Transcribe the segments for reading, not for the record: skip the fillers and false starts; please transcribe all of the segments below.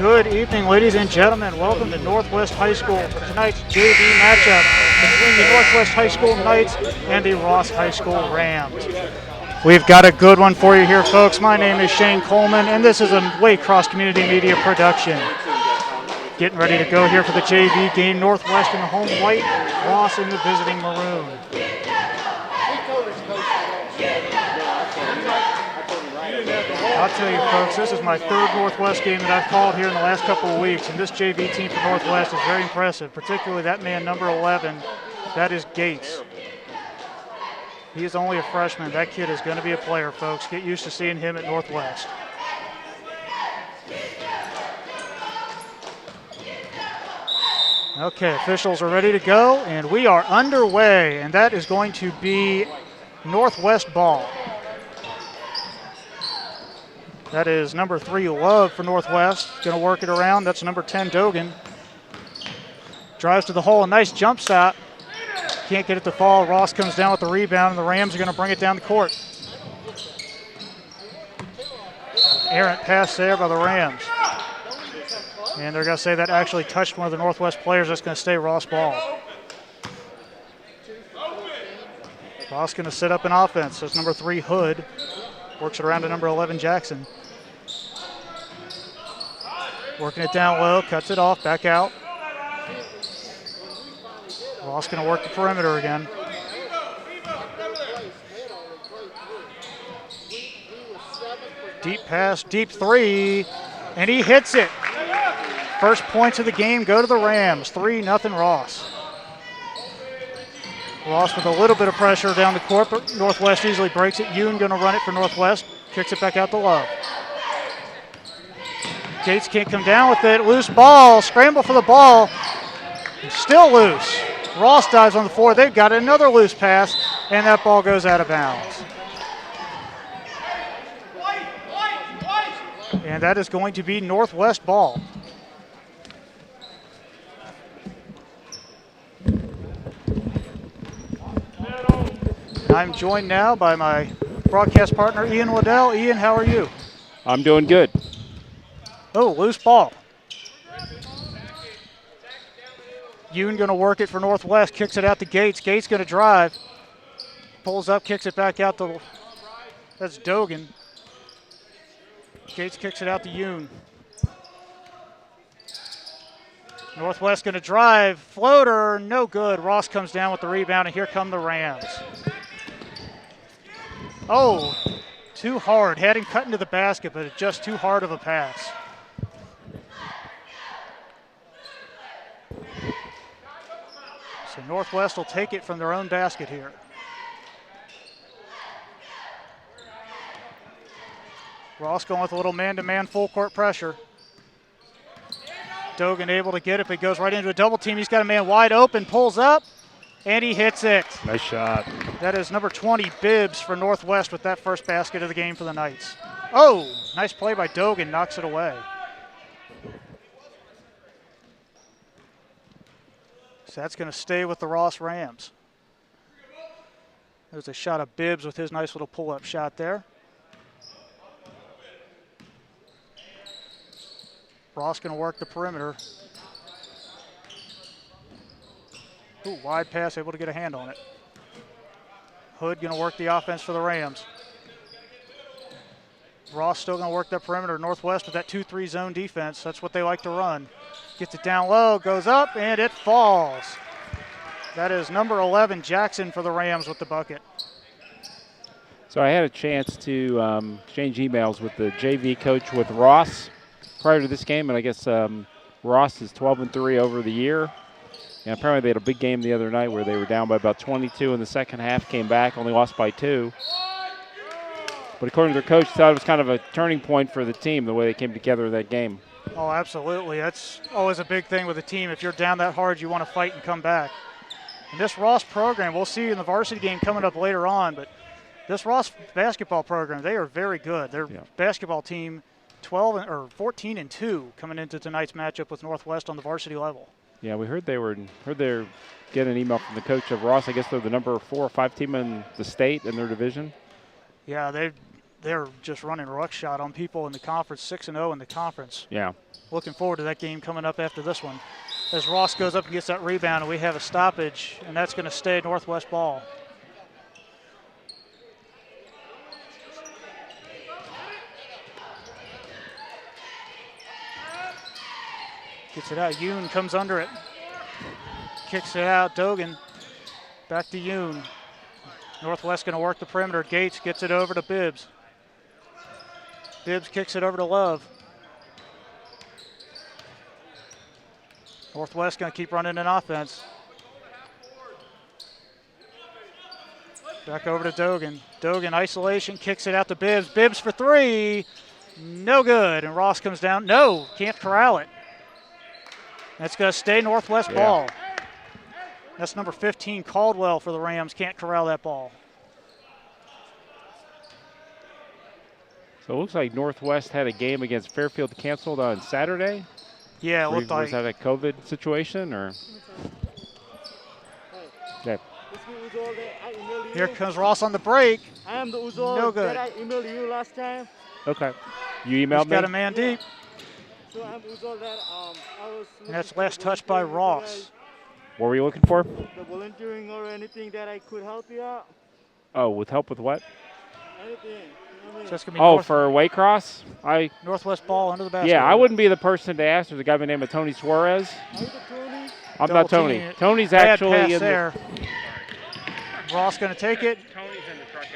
Good evening, ladies and gentlemen. Welcome to Northwest High School for tonight's JV matchup between the Northwest High School Knights and the Ross High School Rams. We've got a good one for you here, folks. My name is Shane Coleman, and this is a Waycross Community Media production. Getting ready to go here for the JV game. Northwest in the home white, Ross in the visiting maroon. I'll tell you, folks, this is my third Northwest game that I've called here in the last couple of weeks, and this JV team for Northwest is very impressive, particularly that man, number 11, that is Gates. He is only a freshman. That kid is going to be a player, folks. Get used to seeing him at Northwest. Okay, officials are ready to go, and we are underway, and that is going to be Northwest ball. That is number 3, Love for Northwest. Going to work it around. That's number 10, Dogan. Drives to the hole, a nice jump shot. Can't get it to fall. Ross comes down with the rebound, and the Rams are going to bring it down the court. Errant pass there by the Rams. And they're going to say that actually touched one of the Northwest players. That's going to stay Ross ball. Ross going to set up an offense. That's number 3, Hood. Works it around to number 11, Jackson. Working it down low, cuts it off, back out. Ross going to work the perimeter again. Deep pass, deep 3, and he hits it. First points of the game go to the Rams, 3-0 Ross. Ross with a little bit of pressure down the court, but Northwest easily breaks it. Yoon going to run it for Northwest, kicks it back out to Love. Gates can't come down with it, loose ball, scramble for the ball, still loose. Ross dives on the floor, they've got another loose pass, and that ball goes out of bounds. And that is going to be Northwest ball. I'm joined now by my broadcast partner, Ian Waddell. Ian, how are you? I'm doing good. Oh, loose ball. Yoon going to work it for Northwest, kicks it out to Gates. Gates going to drive. Pulls up, kicks it back out to, that's Dogan. Gates kicks it out to Yoon. Northwest going to drive, floater, no good. Ross comes down with the rebound, and here come the Rams. Oh, too hard. Had him cut into the basket, but it's just too hard of a pass. So Northwest will take it from their own basket here. Ross going with a little man-to-man full court pressure. Dogan able to get it, but he goes right into a double team. He's got a man wide open, pulls up, and he hits it. Nice shot. That is number 20, Bibbs for Northwest with that first basket of the game for the Knights. Oh, nice play by Dogan, knocks it away. So that's going to stay with the Ross Rams. There's a shot of Bibbs with his nice little pull-up shot there. Ross going to work the perimeter. Ooh, wide pass, able to get a hand on it. Hood going to work the offense for the Rams. Ross still going to work that perimeter. Northwest with that 2-3 zone defense. That's what they like to run. Gets it down low, goes up, and it falls. That is number 11, Jackson for the Rams with the bucket. So I had a chance to exchange emails with the JV coach with Ross prior to this game, and I guess Ross is 12-3 over the year. And apparently they had a big game the other night where they were down by about 22 in the second half, came back, only lost by 2. But according to their coach, thought it was kind of a turning point for the team, the way they came together in that game. Oh, absolutely. That's always a big thing with a team. If you're down that hard, you want to fight and come back. And this Ross program, we'll see in the varsity game coming up later on, but this Ross basketball program, they are very good. Their basketball team 14-2 coming into tonight's matchup with Northwest on the varsity level. Yeah, we heard they were getting an email from the coach of Ross. I guess they're the number 4 or 5 team in the state in their division. Yeah, they're just running ruckshot on people in the conference, 6-0 in the conference. Yeah. Looking forward to that game coming up after this one. As Ross goes up and gets that rebound, and we have a stoppage, and that's going to stay Northwest ball. Gets it out. Yoon comes under it. Kicks it out. Dogan. Back to Yoon. Northwest going to work the perimeter. Gates gets it over to Bibbs. Bibbs kicks it over to Love. Northwest going to keep running an offense. Back over to Dogan. Dogan isolation, kicks it out to Bibbs. Bibbs for three. No good. And Ross comes down. No, can't corral it. That's going to stay Northwest ball. That's number 15, Caldwell for the Rams. Can't corral that ball. So it looks like Northwest had a game against Fairfield canceled on Saturday. Yeah, it looked like. Was that a COVID situation or? Yeah. Here comes Ross on the break. I am the Uzol No good. that I emailed you last time. Okay. You emailed He's got me? a man deep. So I'm Uzol that I was. And that's last touch by Ross. What were you looking for? The volunteering or anything that I could help you out. Oh, with help with what? Anything. I mean, So that's gonna be Oh, for Waycross? Northwest ball under the basket. Yeah, I wouldn't be the person to ask. There's a guy by the name of Tony Suarez. are you the Tony? I'm Double not Tony. teaming it. Tony's Bad actually pass in there. Ross going to take it,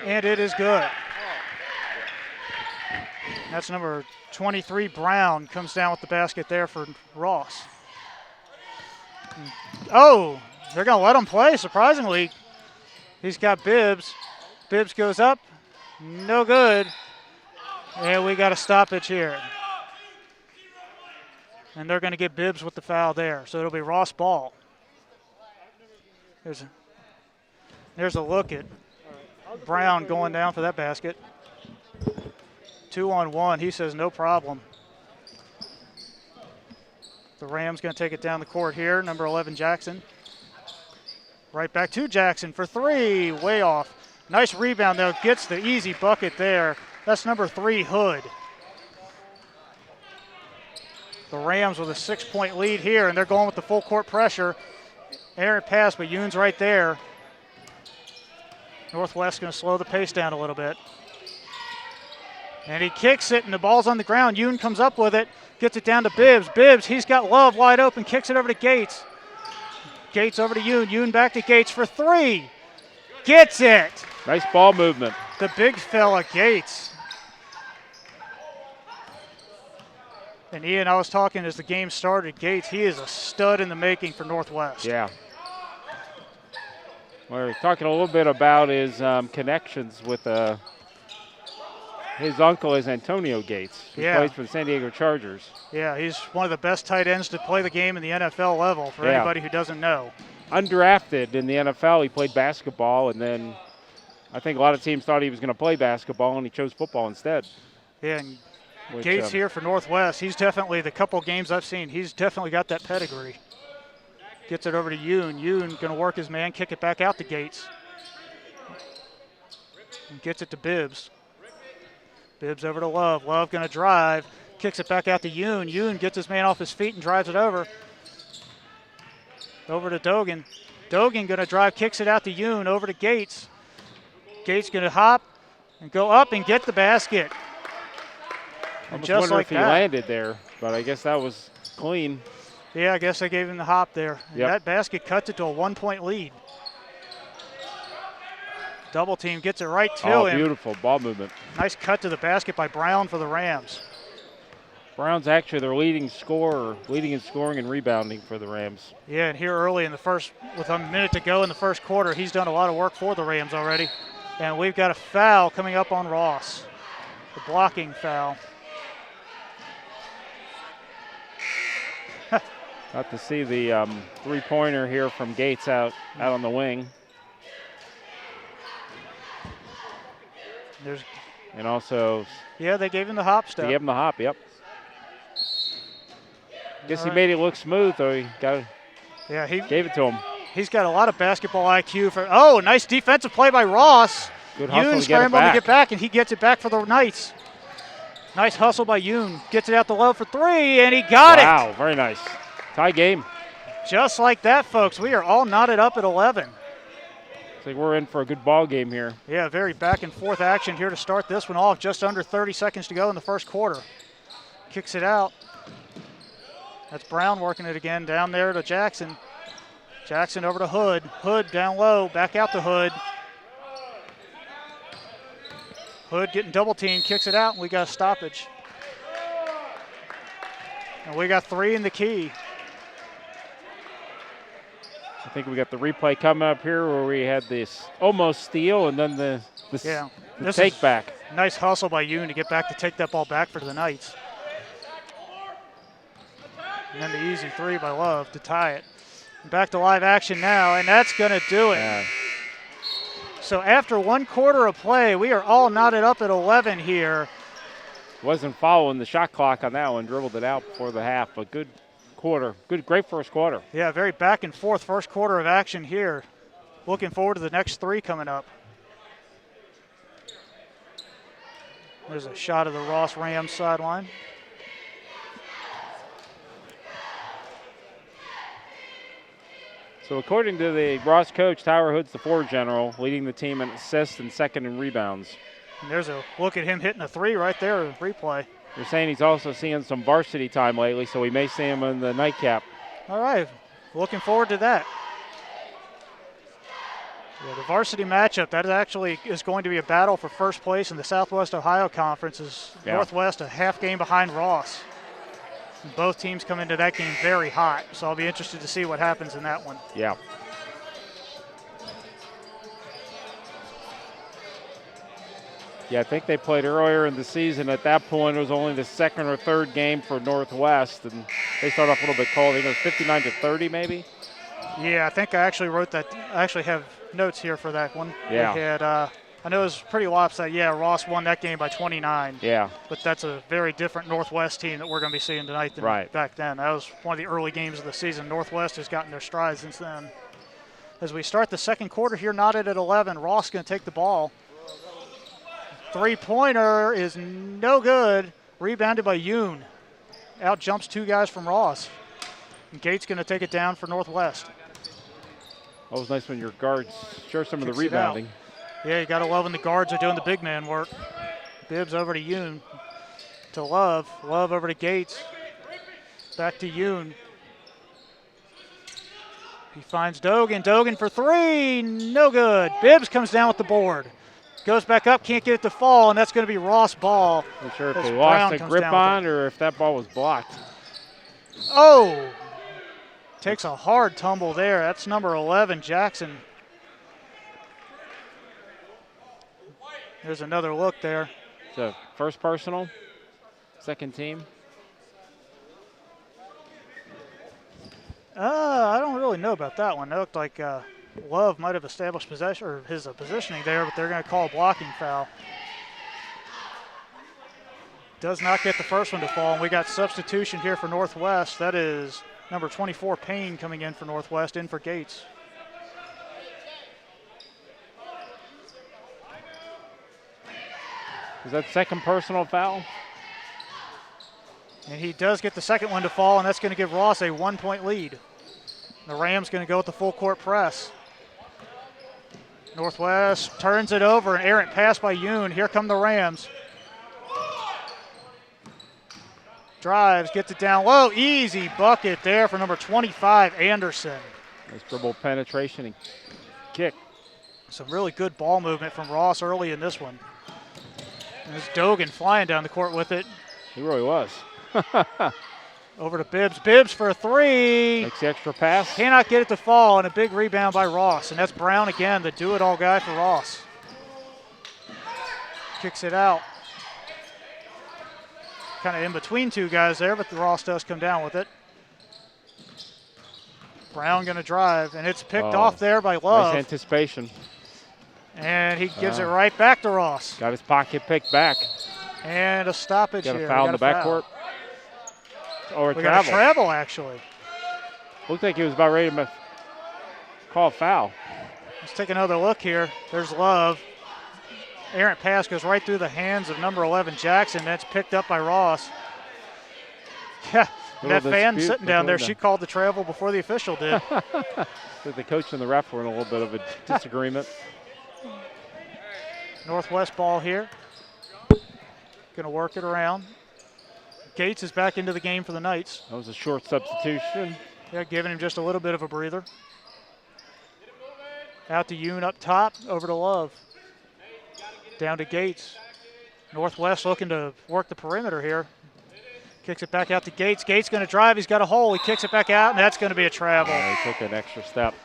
and it is good. That's number 23, Brown, comes down with the basket there for Ross. Oh, they're going to let him play, surprisingly. He's got Bibbs. Bibbs goes up. No good. And we got a stoppage here. And they're going to get Bibbs with the foul there. So it'll be Ross ball. There's a look at Brown going down for that basket. 2-on-1. He says no problem. The Rams going to take it down the court here. Number 11, Jackson. Right back to Jackson for three. Way off. Nice rebound, though. Gets the easy bucket there. That's number 3, Hood. The Rams with a 6-point lead here, and they're going with the full court pressure. Errant pass, but Yoon's right there. Northwest going to slow the pace down a little bit. And he kicks it, and the ball's on the ground. Yoon comes up with it, gets it down to Bibbs. Bibbs, he's got Love wide open, kicks it over to Gates. Gates over to Yoon. Yoon back to Gates for three. Gets it. Nice ball movement. The big fella, Gates. And Ian, I was talking as the game started, Gates, he is a stud in the making for Northwest. Yeah. We're talking a little bit about his connections with his uncle is Antonio Gates, who plays for the San Diego Chargers. Yeah, he's one of the best tight ends to play the game in the NFL level for anybody who doesn't know. Undrafted in the NFL, he played basketball, and then I think a lot of teams thought he was going to play basketball, and he chose football instead. Yeah, and Gates here for Northwest, he's definitely, the couple games I've seen, he's definitely got that pedigree. Gets it over to Yoon. Yoon going to work his man, kick it back out to Gates. And gets it to Bibbs. Bibbs over to Love. Love going to drive, kicks it back out to Yoon. Yoon gets his man off his feet and drives it over. Over to Dogan. Dogan going to drive, kicks it out to Yoon, over to Gates. Gates going to hop and go up and get the basket. I Just wonder like if he that. landed there, but I guess that was clean. Yeah, I guess I gave him the hop there. And Yep. that basket cuts it to a 1-point lead. Double team gets it right to him. Beautiful ball movement. Nice cut to the basket by Brown for the Rams. Brown's actually their leading scorer, leading in scoring and rebounding for the Rams. Yeah, and here early in the first, with a minute to go in the first quarter, he's done a lot of work for the Rams already. And we've got a foul coming up on Ross. The blocking foul. Got to see the three-pointer here from Gates out on the wing. And also, Yeah, they gave him the hop step. they gave him the hop, yep. Guess he right. made it look smooth, though. He Yeah, gave it to him. he's got a lot of basketball IQ. Oh, nice defensive play by Ross. Good hustle Yoon to get it scrambling to back. get back, and he gets it back for the Knights. Nice hustle by Yoon. Gets it out the low for three, and he got it. Wow, very nice. Tie game. Just like that, folks. We are all knotted up at 11. Looks like we're in for a good ball game here. Yeah, very back and forth action here to start this one off. Just under 30 seconds to go in the first quarter. Kicks it out. That's Brown working it again down there to Jackson. Jackson over to Hood. Hood down low, back out to Hood. Hood getting double teamed, kicks it out, and we got a stoppage. And we got 3 in the key. I think we got the replay coming up here where we had this almost steal and then the This take is back. Nice hustle by Yoon to get back to take that ball back for the Knights. And then the easy 3 by Love to tie it. Back to live action now, and that's going to do it. Yeah. So after 1 quarter of play, we are all knotted up at 11 here. Wasn't following the shot clock on that one, dribbled it out before the half, but good quarter. Great first quarter. Yeah, very back and forth first quarter of action here. Looking forward to the next 3 coming up. There's a shot of the Ross Rams sideline. So according to the Ross coach, Tyler Hood's the floor general, leading the team in assists and second in rebounds. And there's a look at him hitting a 3 right there, replay. They're saying he's also seeing some varsity time lately, so we may see him in the nightcap. All right, looking forward to that. Yeah, the varsity matchup, that actually is going to be a battle for first place in the Southwest Ohio Conference. Is Northwest a half game behind Ross. And both teams come into that game very hot, so I'll be interested to see what happens in that one. Yeah. Yeah, I think they played earlier in the season. At that point, it was only the second or third game for Northwest, and they started off a little bit cold. I think it was 59-30 maybe. Yeah, I think I actually wrote that. I actually have notes here for that one. Yeah. We had, I know it was pretty lopsided. Yeah, Ross won that game by 29. Yeah. But that's a very different Northwest team that we're going to be seeing tonight than back then. That was one of the early games of the season. Northwest has gotten their stride since then. As we start the second quarter here, knotted at 11, Ross going to take the ball. Three-pointer is no good. Rebounded by Yoon. Out jumps 2 guys from Ross. And Gates going to take it down for Northwest. Always nice when your guards share some of the Kicks it out. rebounding. Yeah, you got to love when the guards are doing the big man work. Bibbs over to Yoon. To Love. Love over to Gates. Back to Yoon. He finds Dogan. Dogan for 3. No good. Bibbs comes down with the board. Goes back up, can't get it to fall, and that's going to be Ross ball. Not sure if as they Brown lost a comes grip down with on or if that ball was blocked. Oh! Takes a hard tumble there. That's number 11, Jackson. There's another look there. So first personal, second team. I don't really know about that one. It looked like Love might have established possession or his positioning there, but they're going to call a blocking foul. Does not get the first one to fall, and we got substitution here for Northwest. That is number 24, Payne, coming in for Northwest, in for Gates. Is that second personal foul? And he does get the second one to fall, and that's going to give Ross a 1-point lead. The Rams going to go with the full court press. Northwest turns it over, an errant pass by Yoon. Here come the Rams. Drives, gets it down low. Easy bucket there for number 25, Anderson. Nice dribble penetration and kick. Some really good ball movement from Ross early in this one. And there's Dogan flying down the court with it. He really was. Over to Bibbs. Bibbs for a 3. Makes the extra pass. Cannot get it to fall, and a big rebound by Ross. And that's Brown again, the do-it-all guy for Ross. Kicks it out. Kind of in between 2 guys there, but Ross does come down with it. Brown going to drive, and it's picked off there by Love. Nice anticipation. And he gives it right back to Ross. Got his pocket picked back. And a stoppage Got here. a foul in the backcourt. Or a We travel. got a travel, actually. Looked like he was about ready to call a foul. Let's take another look here. There's Love. errant pass goes right through the hands of number 11 Jackson. That's picked up by Ross. Yeah, that fan sitting down there, she called the travel before the official did. The coach and the ref were in a little bit of a disagreement. Northwest ball here. Going to work it around. Gates is back into the game for the Knights. That was a short substitution. Yeah, giving him just a little bit of a breather. Out to Yoon up top, over to Love. Down to Gates. Northwest looking to work the perimeter here. Kicks it back out to Gates. Gates going to drive. He's got a hole. He kicks it back out, and that's going to be a travel. He took an extra step.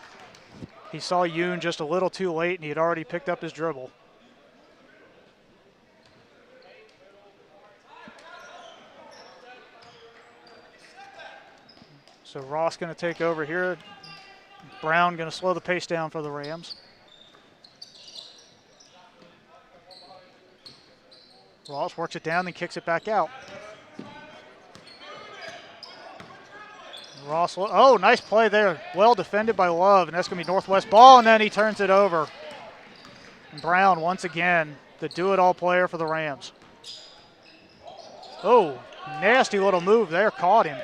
He saw Yoon just a little too late, and he had already picked up his dribble. So Ross going to take over here. Brown going to slow the pace down for the Rams. Ross works it down, then kicks it back out. Ross, oh, nice play there. Well defended by Love, and that's going to be Northwest ball, and then he turns it over. And Brown, once again, the do-it-all player for the Rams. Oh, nasty little move there, caught him.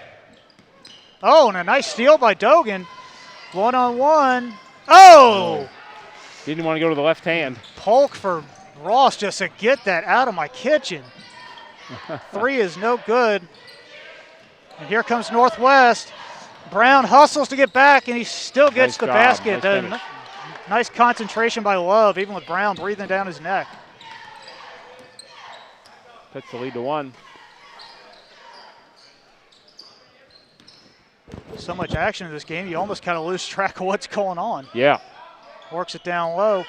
Oh, and a nice steal by Dogan. One-on-one. Oh! Didn't want to go to the left hand. Polk for Ross just to get that out of my kitchen. Three is no good. And here comes Northwest. Brown hustles to get back, and he still gets the basket. Nice concentration by Love, even with Brown breathing down his neck. Puts the lead to 1. So much action in this game, you almost kind of lose track of what's going on. Yeah. Works it down low.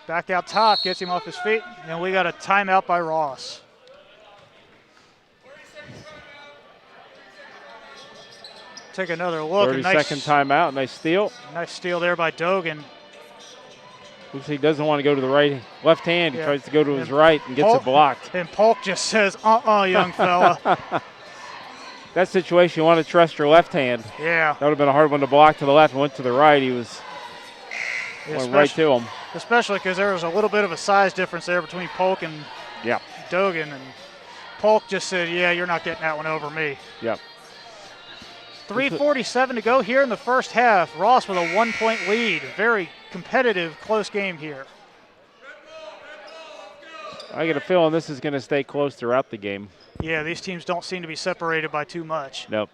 Back out top, gets him off his feet, and we got a timeout by Ross. Take another look. 30-second timeout, nice steal. Nice steal there by Dogan. Looks like he doesn't want to go to the left hand. He tries to go to his right and gets it blocked. And Polk just says, young fella. That situation, you want to trust your left hand. Yeah. That would have been a hard one to block to the left and went to the right. He went right to him. Especially because there was a little bit of a size difference there between Polk and Dogan. And Polk just said, yeah, you're not getting that one over me. Yep. 3:47 to go here in the first half. Ross with a 1-point lead. Very competitive, close game here. I get a feeling this is going to stay close throughout the game. Yeah, these teams don't seem to be separated by too much. Nope.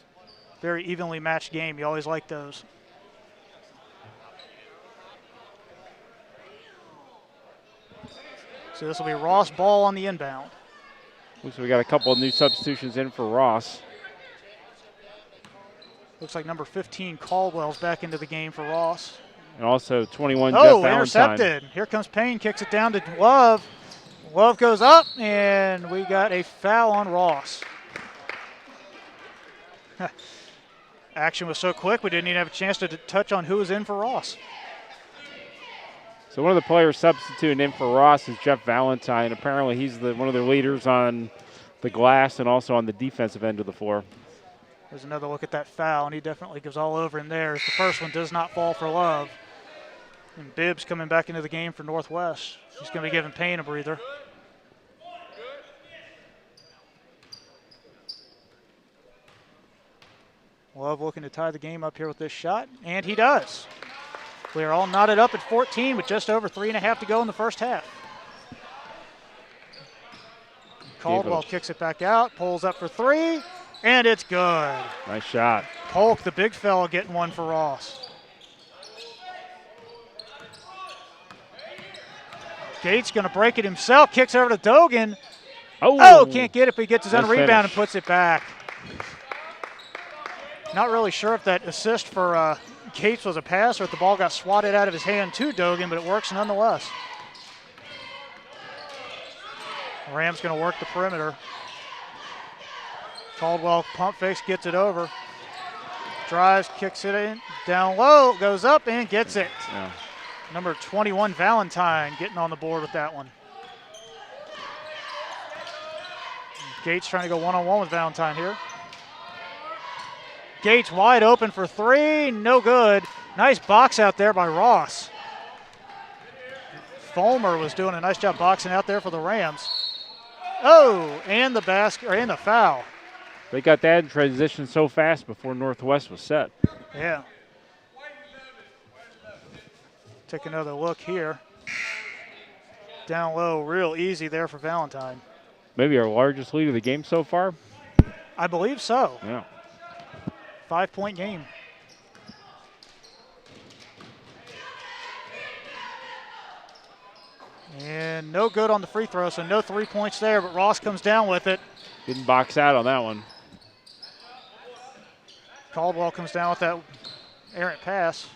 Very evenly matched game. You always like those. So this will be Ross ball on the inbound. Looks like we got a couple of new substitutions in for Ross. Looks like number 15 Caldwell's back into the game for Ross. And also 21 Jeff Valentine. Intercepted. Here comes Payne, kicks it down to Love. Love goes up, and we got a foul on Ross. Action was so quick, we didn't even have a chance to touch on who was in for Ross. So one of the players substituting in for Ross is Jeff Valentine. Apparently he's one of the leaders on the glass and also on the defensive end of the floor. There's another look at that foul, and he definitely goes all over him there. The first one does not fall for Love. And Bibbs coming back into the game for Northwest. He's going to be giving Payne a breather. Love looking to tie the game up here with this shot, and he does. We are all knotted up at 14 with just over 3.5 to go in the first half. Caldwell kicks it back out, pulls up for three, and it's good. Nice shot. Polk, the big fella, getting one for Ross. Gates going to break it himself, kicks over to Dogan. Oh, can't get it, but he gets his own rebound and puts it back. Not really sure if that assist for Gates was a pass or if the ball got swatted out of his hand to Dogan, but it works nonetheless. Rams going to work the perimeter. Caldwell pump fakes, gets it over. Drives, kicks it in, down low, goes up and gets it. Yeah. Number 21, Valentine, getting on the board with that one. Gates trying to go one-on-one with Valentine here. Gates wide open for three, no good. Nice box out there by Ross. Fulmer was doing a nice job boxing out there for the Rams. Oh, and the basket, or and the foul. They got that in transition so fast before Northwest was set. Yeah. Take another look here. Down low, real easy there for Valentine. Maybe our largest lead of the game so far. I believe so. Yeah. 5-point game. And no good on the free throw, so no 3 points there, but Ross comes down with it. Didn't box out on that one. Caldwell comes down with that errant pass.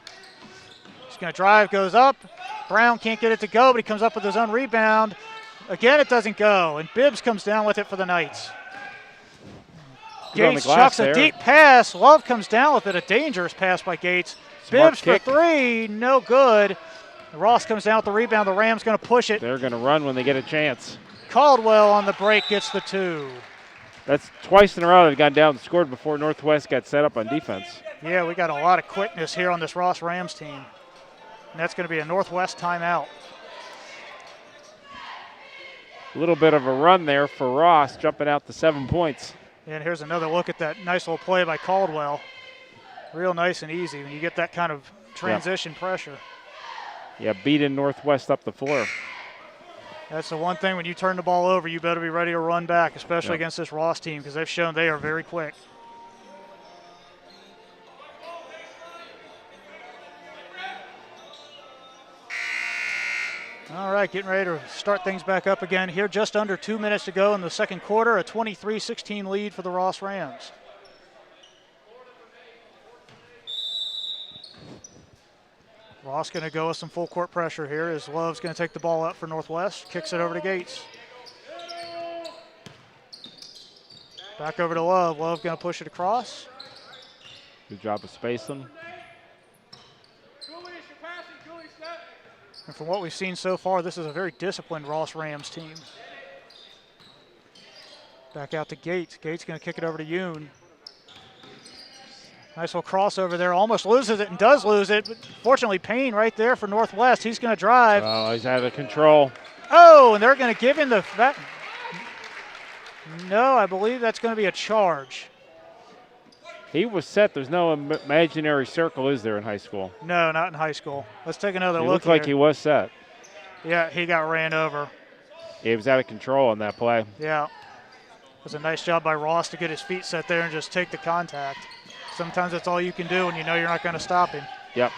He's going to drive, goes up. Brown can't get it to go, but he comes up with his own rebound. Again, it doesn't go, and Bibbs comes down with it for the Knights. He's on the Gates glass chucks there. a deep pass. Love comes down with it, a dangerous pass by Gates. Smart Bibbs kick. for three, no good. Ross comes down with the rebound. The Rams going to push it. They're going to run when they get a chance. Caldwell on the break gets the two. That's twice in a row they've gone down and scored before Northwest got set up on defense. Yeah, we got a lot of quickness here on this Ross Rams team. And that's going to be a Northwest timeout. A little bit of a run there for Ross, jumping out to 7 points. And here's another look at that nice little play by Caldwell. Real nice and easy when you get that kind of transition pressure. Yeah, beating Northwest up the floor. That's the one thing when you turn the ball over, you better be ready to run back, especially Yep. against this Ross team, because they've shown they are very quick. All right, getting ready to start things back up again here. Just under 2 minutes to go in the second quarter, a 23-16 lead for the Ross Rams. Ross going to go with some full court pressure here as Love's going to take the ball up for Northwest, kicks it over to Gates. Back over to Love. Love going to push it across. Good job of spacing. And from what we've seen so far, this is a very disciplined Ross Rams team. Back out to Gates. Gates going to kick it over to Yoon. Nice little crossover there. Almost loses it and does lose it. But fortunately, Payne right there for Northwest. He's going to drive. Oh, he's out of control. Oh, and they're going to give him the... No, I believe that's going to be a charge. He was set. There's no imaginary circle, is there, in high school? No, not in high school. Let's take another It look looked like he here. was set. Yeah, he got ran over. He was out of control on that play. Yeah. It was a nice job by Ross to get his feet set there and just take the contact. Sometimes that's all you can do when you know you're not going to stop him. Yep.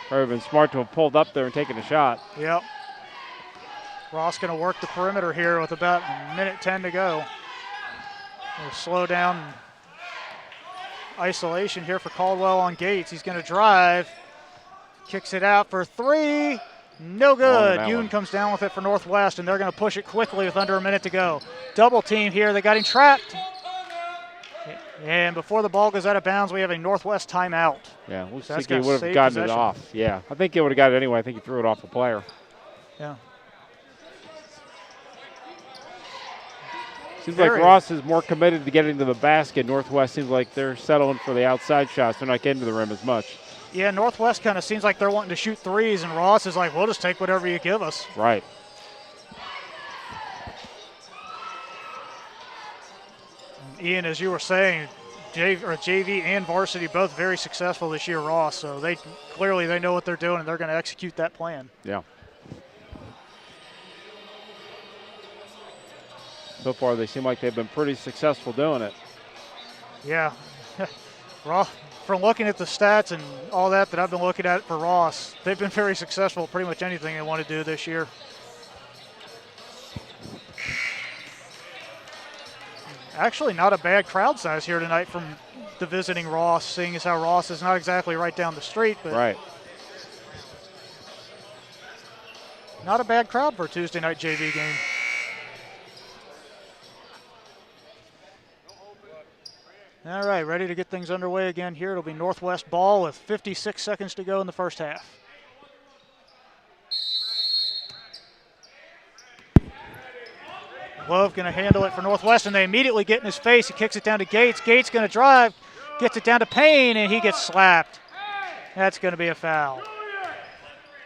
Probably been smart to have pulled up there and taken a shot. Yep. Ross going to work the perimeter here with about a minute 10 to go. We'll slow down isolation here for Caldwell on Gates. He's going to drive. Kicks it out for three. No good. that Yoon one. comes down with it for Northwest, and they're going to push it quickly with under a minute to go. Double team here. They got him trapped. And before the ball goes out of bounds, we have a Northwest timeout. Yeah, looks So that's like he gonna would have save gotten it possession. off. Yeah, I think he would have got it anyway. I think he threw it off a player. Yeah. Seems Very. like Ross is more committed to getting to the basket. Northwest seems like they're settling for the outside shots. They're not getting to the rim as much. Yeah, Northwest kind of seems like they're wanting to shoot threes, and Ross is like, we'll just take whatever you give us. Right. Ian, as you were saying, JV and varsity both very successful this year, Ross. So they clearly they know what they're doing, and they're going to execute that plan. Yeah. So far, they seem like they've been pretty successful doing it. Yeah, Ross. From looking at the stats and all that I've been looking at for Ross, they've been very successful at pretty much anything they want to do this year. Actually, not a bad crowd size here tonight from the visiting Ross, seeing as how Ross is not exactly right down the street, but Right. not a bad crowd for a Tuesday night JV game. All right, ready to get things underway again here. It'll be Northwest ball with 56 seconds to go in the first half. Love going to handle it for Northwest, and they immediately get in his face. He kicks it down to Gates. Gates going to drive, gets it down to Payne, and he gets slapped. That's going to be a foul.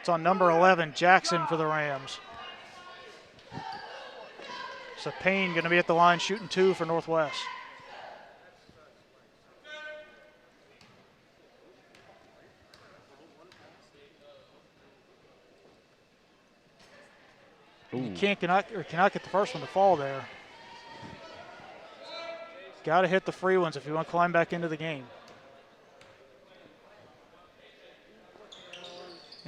It's on number 11, Jackson, for the Rams. So Payne going to be at the line shooting 2 for Northwest. You cannot get the first one to fall there. Got to hit the free ones if you want to climb back into the game.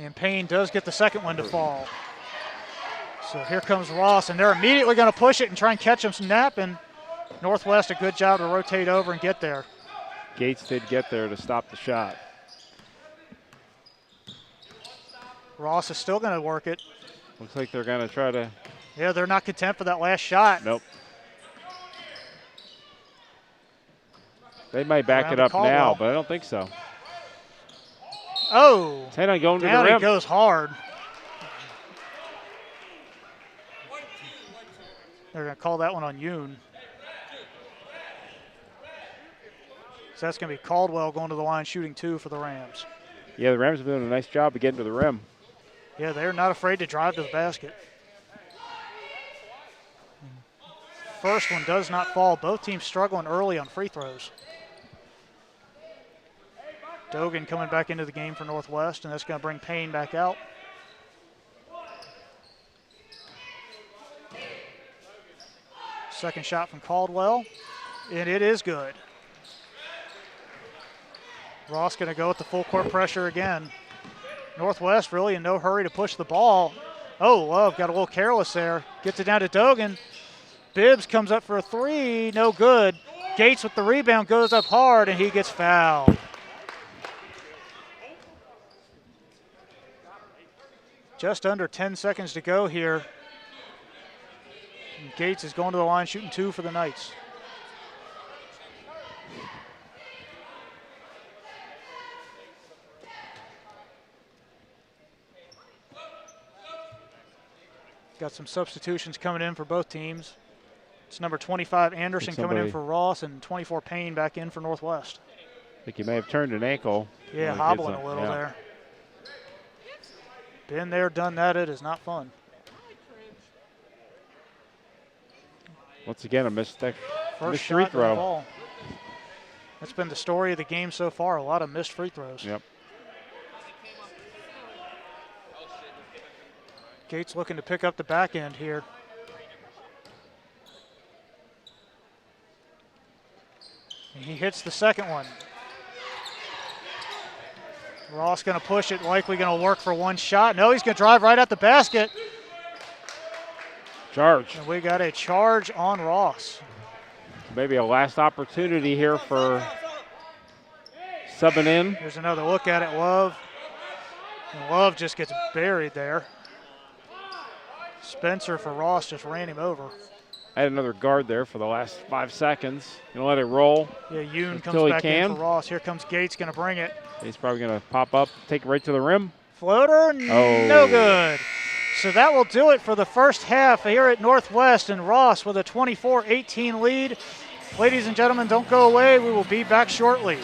And Payne does get the second one to fall. So here comes Ross, and they're immediately going to push it and try and catch him snap, and Northwest a good job to rotate over and get there. Gates did get there to stop the shot. Ross is still going to work it. Looks like they're going to try to. Yeah, they're not content for that last shot. Nope. They might back Around it to up Caldwell. now, but I don't think so. Oh, Head on going to down the he rim. goes hard. They're going to call that one on Yoon. So that's going to be Caldwell going to the line shooting 2 for the Rams. Yeah, the Rams have been doing a nice job of getting to the rim. Yeah, they're not afraid to drive to the basket. First one does not fall. Both teams struggling early on free throws. Dogan coming back into the game for Northwest, and that's going to bring Payne back out. Second shot from Caldwell, and it is good. Ross going to go with the full court pressure again. Northwest really in no hurry to push the ball. Oh, Love got a little careless there. Gets it down to Dogan. Bibbs comes up for a 3, no good. Gates with the rebound goes up hard, and he gets fouled. Just under 10 seconds to go here. And Gates is going to the line shooting 2 for the Knights. Got some substitutions coming in for both teams. It's number 25 Anderson coming in for Ross, and 24 Payne back in for Northwest. I think he may have turned an ankle. Yeah, hobbling a little there. Been there, done that. It is not fun. Once again, a missed free First shot of the throw. ball. That's been the story of the game so far. A lot of missed free throws. Yep. Gates looking to pick up the back end here. And he hits the second one. Ross going to push it, likely going to work for one shot. No, he's going to drive right at the basket. Charge. And we got a charge on Ross. Maybe a last opportunity here for subbing in. Here's another look at it, Love. And Love just gets buried there. Spencer for Ross just ran him over. I had another guard there for the last 5 seconds. Gonna let it roll. Yeah, Yoon Until comes he back can. in for Ross. Here comes Gates, going to bring it. He's probably gonna pop up, take it right to the rim. Floater, no good. So that will do it for the first half here at Northwest, and Ross with a 24-18 lead. Ladies and gentlemen, don't go away. We will be back shortly.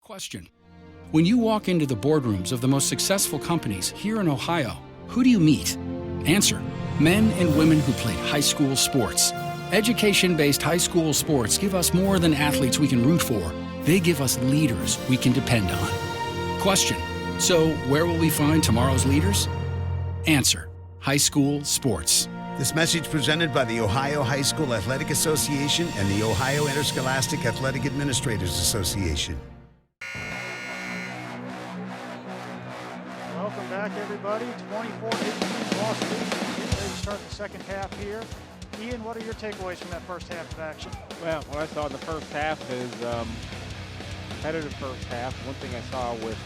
Question. When you walk into the boardrooms of the most successful companies here in Ohio, who do you meet? Answer. Men and women who played high school sports. Education-based high school sports give us more than athletes we can root for. They give us leaders we can depend on. Question. So where will we find tomorrow's leaders? Answer. High school sports. This message presented by the Ohio High School Athletic Association and the Ohio Interscholastic Athletic Administrators Association. Welcome back, everybody. 24-18 Ross lead. Getting ready to start the second half here. Ian, what are your takeaways from that first half of action? Well, what I saw in the first half is competitive first half. One thing I saw with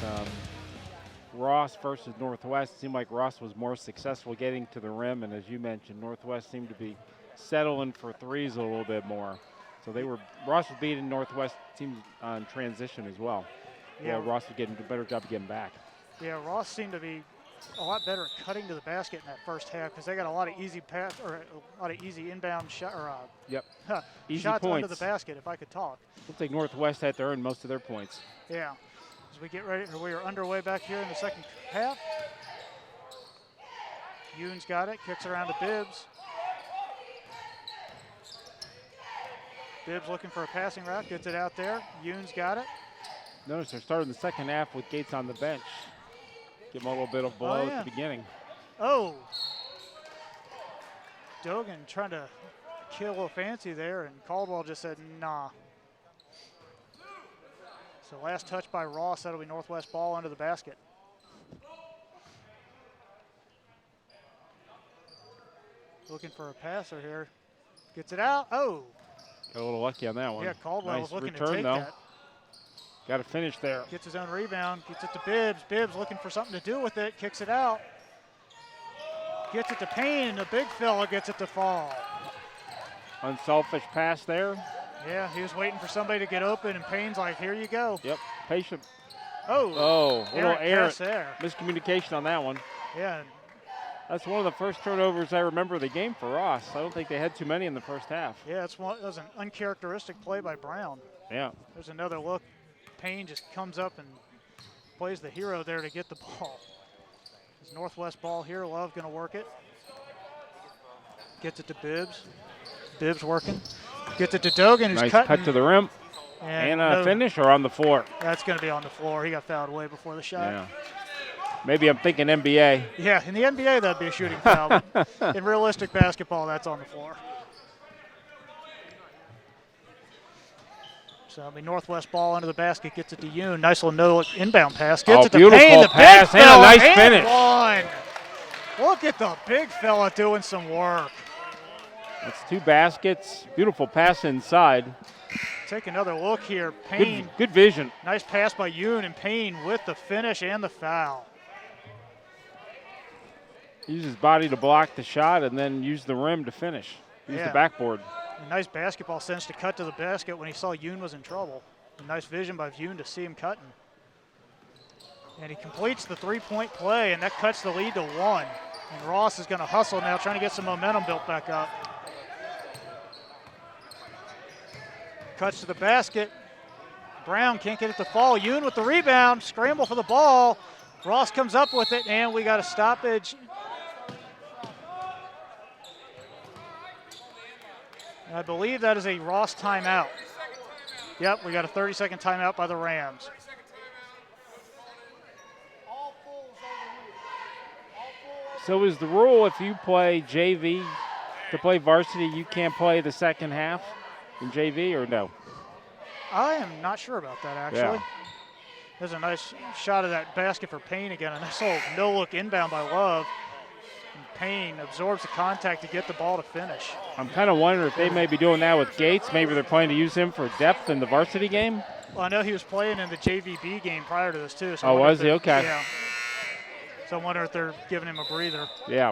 Ross versus Northwest, it seemed like Ross was more successful getting to the rim, and as you mentioned, Northwest seemed to be settling for threes a little bit more. So Ross was beating Northwest teams on transition as well. Yeah. Well, Ross is getting a better job of getting back. Yeah, Ross seemed to be a lot better at cutting to the basket in that first half because they got a lot of easy pass or a lot of easy inbound shot or Yep. Easy shots under points. the basket. If I could talk. Looks like Northwest had to earn most of their points. Yeah. As we get ready, we are underway back here in the second half. Yoon's got it, kicks it around to Bibbs. Bibbs looking for a passing route, gets it out there. Yoon's got it. Notice they're starting the second half with Gates on the bench. Give him a little bit of blow yeah. at the beginning. Oh. Dogan trying to kill a fancy there, and Caldwell just said, nah. So last touch by Ross, that'll be Northwest ball under the basket. Looking for a passer here. Gets it out. Oh. Got a little lucky on that one. Yeah, Caldwell Nice was looking return, to take though. that. Got to finish there. Gets his own rebound, gets it to Bibbs. Bibbs looking for something to do with it, kicks it out. Gets it to Payne, and the big fella gets it to fall. Unselfish pass there. Yeah, he was waiting for somebody to get open, and Payne's like, here you go. Yep, patient. Oh, Oh, little errant errant pass there. miscommunication on that one. Yeah, That's one of the first turnovers I remember of the game for Ross. I don't think they had too many in the first half. yeah, that was an uncharacteristic play by Brown. Yeah. There's another look. Payne just comes up and plays the hero there to get the ball. It's Northwest ball here. Love going to work it. Gets it to Bibbs. Bibbs working. Gets it to Dogan, who's Nice cutting. cut to the rim. And a no, finish or on the floor? That's going to be on the floor. He got fouled way before the shot. Yeah. Maybe I'm thinking NBA. Yeah, in the NBA, that'd be a shooting foul. But in realistic basketball, that's on the floor. So it'll be Northwest ball under the basket, gets it to Yoon. Nice little no-look inbound pass. Gets it to beautiful Payne, the pass big and a fella, nice and finish. one. Look at the big fella doing some work. That's 2 baskets. Beautiful pass inside. Take another look here. Payne, Good vision. nice pass by Yoon, and Payne with the finish and the foul. Use his body to block the shot and then use the rim to finish. Use Yeah. the backboard. A nice basketball sense to cut to the basket when he saw Yoon was in trouble. A nice vision by Yoon to see him cutting. And he completes the three-point play, and that cuts the lead to 1. And Ross is going to hustle now, trying to get some momentum built back up. Cuts to the basket. Brown can't get it to fall. Yoon with the rebound, scramble for the ball. Ross comes up with it, and we got a stoppage. And I believe that is a Ross timeout. Yep, we got a 30-second timeout by the Rams. So is the rule if you play JV to play varsity, you can't play the second half in JV or no? I am not sure about that, actually. Yeah. There's a nice shot of that basket for Payne again. A nice little no-look inbound by Love. And Payne absorbs the contact to get the ball to finish. I'm kind of wondering if they may be doing that with Gates. Maybe they're planning to use him for depth in the varsity game. Well, I know he was playing in the JVB game prior to this, too. So I Oh, wonder was if he? they- Okay. Yeah. So I wonder if they're giving him a breather. Yeah.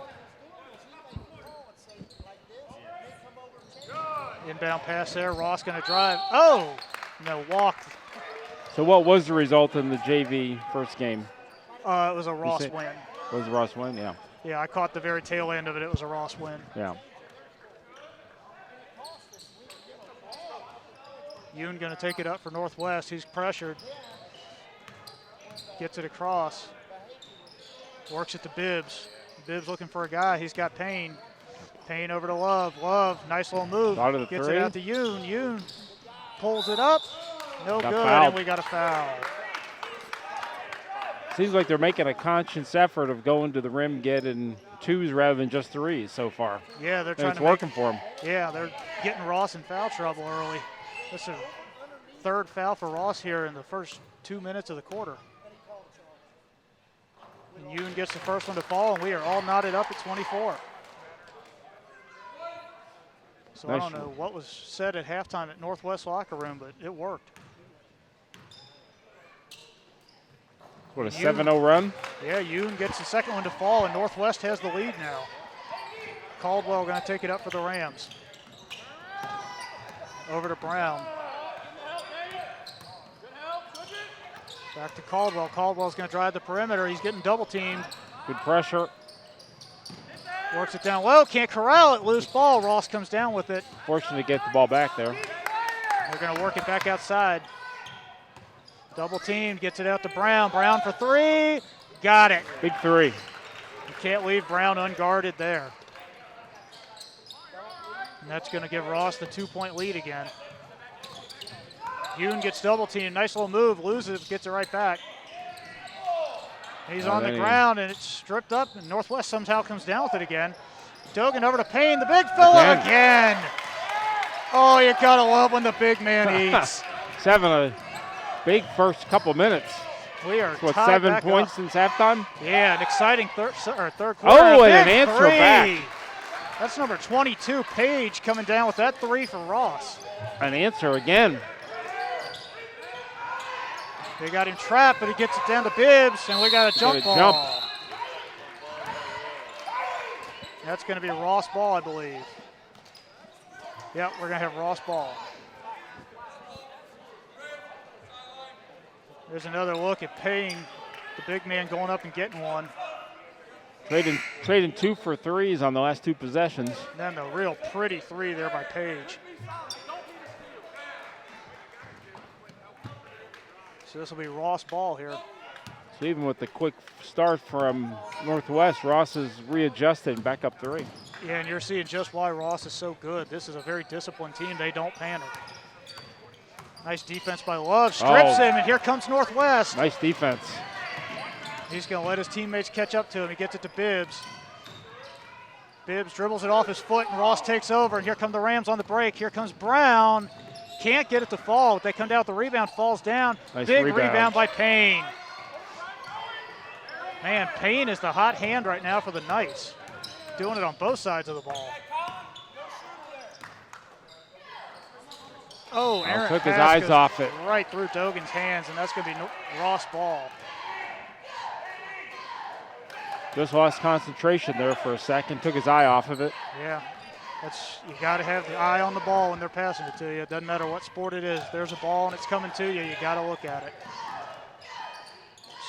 Inbound pass there. Ross going to drive. Oh! No, walked. So what was the result in the JV first game? It was a Ross said- win. Was the Ross win? Yeah. Yeah, I caught the very tail end of it. It was a Ross win. Yeah. Yoon going to take it up for Northwest. He's pressured. Gets it across. Works it to Bibbs. Bibbs looking for a guy. He's got Payne. Payne over to Love. Love, nice little move. Thought of the Gets three. it out to Yoon. Yoon pulls it up. No Got good, fouled. and we got a foul. Seems like they're making a conscious effort of going to the rim, getting 2s rather than just 3s so far. Yeah, they're And trying it's to make, working for them. yeah, they're getting Ross in foul trouble early. This is a third foul for Ross here in the first 2 minutes of the quarter. And Yoon gets the first one to fall, and we are all knotted up at 24. So I Nice don't know what was said at halftime at Northwest locker room, but it worked. What, a Yoon- 7-0 run? Yeah, Yoon gets the second one to fall, and Northwest has the lead now. Caldwell going to take it up for the Rams. Over to Brown. Back to Caldwell. Caldwell's going to drive the perimeter. He's getting double teamed. Good pressure. Works it down low. Can't corral it. Loose ball. Ross comes down with it. Fortunate to get the ball back there. They're going to work it back outside. Double team. Gets it out to Brown. Brown for three. Got it. Big three. You can't leave Brown unguarded there. And that's going to give Ross the 2-point lead again. Yoon gets double teamed. Nice little move. Loses. Gets it right back. He's on the ground, and it's stripped up, and Northwest somehow comes down with it again. Dogan over to Payne, the big fella again. Oh, you gotta love when the big man eats. 7, a big first couple minutes. We are What, tied 7 back points up. since halftime? Yeah, an exciting third quarter. Oh, and an Big answer three. back. That's number 22, Page, coming down with that three for Ross. An answer again. They got him trapped, but he gets it down to Bibbs, and we got a jump ball. Jump. That's going to be Ross ball, I believe. Yep, we're going to have Ross ball. There's another look at Payne, the big man going up and getting one. Trading 2 for 3s on the last 2 possessions. And then the real pretty three there by Page. So this will be Ross ball here. So even with the quick start from Northwest, Ross is readjusted and back up 3. Yeah, and you're seeing just why Ross is so good. This is a very disciplined team. They don't panic. Nice defense by Love. Strips him, and here comes Northwest. Nice defense. He's going to let his teammates catch up to him. He gets it to Bibbs. Bibbs dribbles it off his foot, and Ross takes over. And here come the Rams on the break. Here comes Brown. Can't get it to fall. They come down with the rebound, falls down. Nice Big rebound. rebound by Payne. Man, Payne is the hot hand right now for the Knights. Doing it on both sides of the ball. Oh, Aaron took his pass eyes goes off it. right through Dogan's hands, and that's going to be Ross ball. Just lost concentration there for a second. Took his eye off of it. Yeah, you got to have the eye on the ball when they're passing it to you. It doesn't matter what sport it is. If there's a ball and it's coming to you, you got to look at it.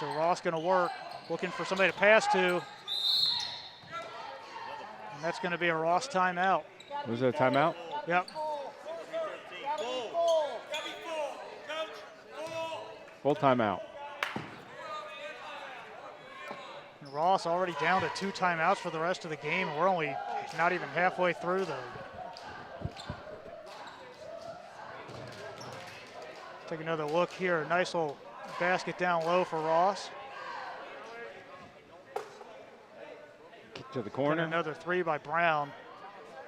So Ross going to work, looking for somebody to pass to. And that's going to be a Ross timeout. Was it a timeout? Yep. Full timeout. And Ross already down to 2 timeouts for the rest of the game, and we're only not even halfway through the. Take another look here. Nice little basket down low for Ross. Kick to the And corner. another three by Brown.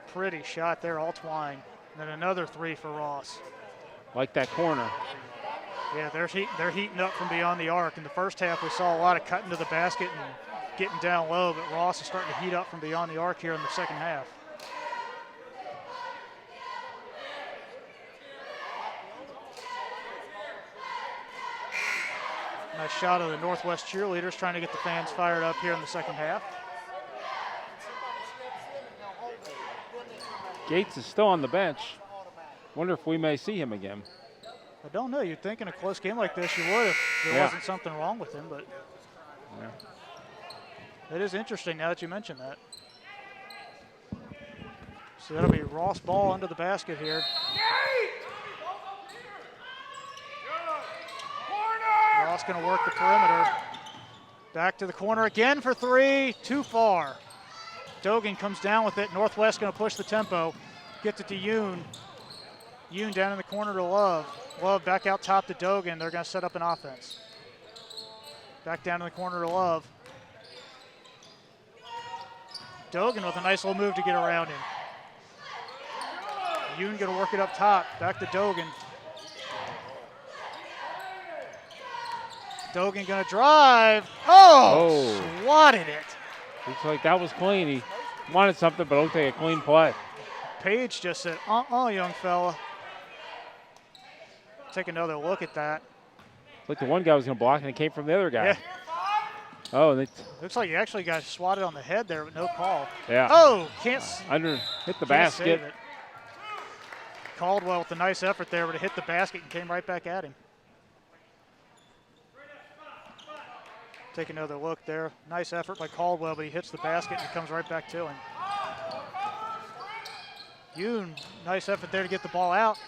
Pretty shot there, all twine. And then another three for Ross. Like that corner. Yeah, they're heating up from beyond the arc. In the first half, we saw a lot of cutting to the basket and getting down low, but Ross is starting to heat up from beyond the arc here in the second half. Nice shot of the Northwest cheerleaders trying to get the fans fired up here in the second half. Gates is still on the bench. Wonder if we may see him again. I don't know. You'd think in a close game like this you would if there wasn't something wrong with him, but it is interesting now that you mention that. So that'll be Ross ball under the basket here. Ross going to work the perimeter. Back to the corner again for three. Too far. Dogan comes down with it. Northwest going to push the tempo. Gets it to Yoon. Yoon down in the corner to Love. Love back out top to Dogan. They're going to set up an offense. Back down in the corner to Love. Dogan with a nice little move to get around him. Yoon going to work it up top. Back to Dogan. Dogan going to drive. Oh, swatted it. Looks like that was clean. He wanted something, but looked like a clean play. Page just said, young fella. Take another look at that. Like the one guy was going to block, and it came from the other guy. Yeah. Oh, and Looks like he actually got swatted on the head there, but no call. yeah. Oh, can't Hit the save basket. it. Caldwell with a nice effort there, but it hit the basket and came right back at him. Take another look there. Nice effort by Caldwell, but he hits the basket and it comes right back to him. Yoon, nice effort there to get the ball out.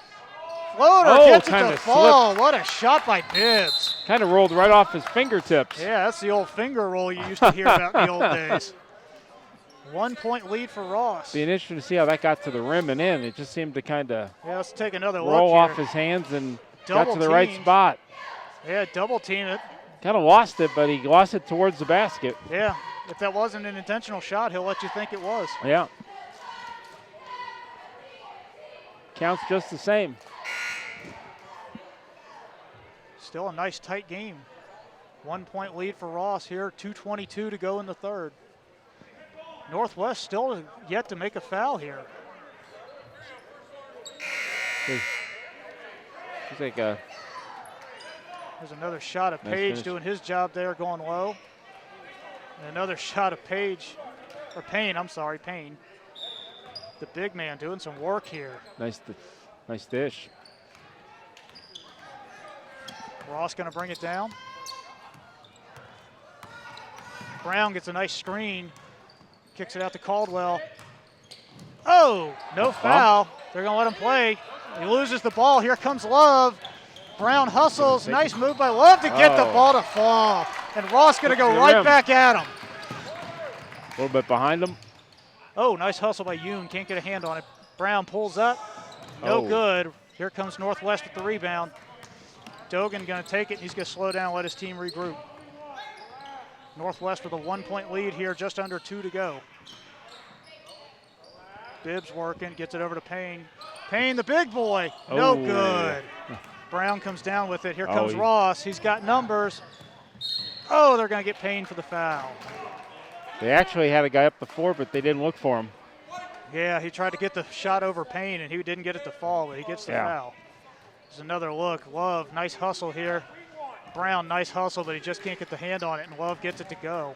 Floater gets it to fall. What a shot by Bibbs. Kind of rolled right off his fingertips. Yeah, that's the old finger roll you used to hear about in the old days. 1 point lead for Ross. Being interesting to see how that got to the rim and in. It just seemed to kind of let's take another look roll here. off his hands and got to the right teamed. spot. Yeah, double team it. Kind of lost it, but he lost it towards the basket. Yeah, if that wasn't an intentional shot, he'll let you think it was. Yeah. Counts just the same. Still a nice tight game. 1 point lead for Ross here, 2:22 to go in the third. Northwest still yet to make a foul here. He's like a There's another shot of Nice Page finish. doing his job there, going low. And another shot of Payne. Payne. The big man doing some work here. nice dish. Ross going to bring it down. Brown gets a nice screen. Kicks it out to Caldwell. Oh, no foul. They're going to let him play. He loses the ball. Here comes Love. Brown hustles. Nice move by Love to get the ball to fall. And Ross going to go right back at him. A little bit behind him. Oh, nice hustle by Yoon. Can't get a hand on it. Brown pulls up. No good. Here comes Northwest with the rebound. Dogan going to take it, and he's going to slow down and let his team regroup. Northwest with a 1 point lead here, just under 2 to go. Bibbs working, gets it over to Payne. Payne, the big boy. No good. Brown comes down with it. Here comes Ross. He's got numbers. Oh, they're going to get Payne for the foul. They actually had a guy up before, but they didn't look for him. Yeah, he tried to get the shot over Payne, and he didn't get it to fall, but he gets the foul. There's another look. Love, nice hustle here. Brown, nice hustle, but he just can't get the hand on it, and Love gets it to go.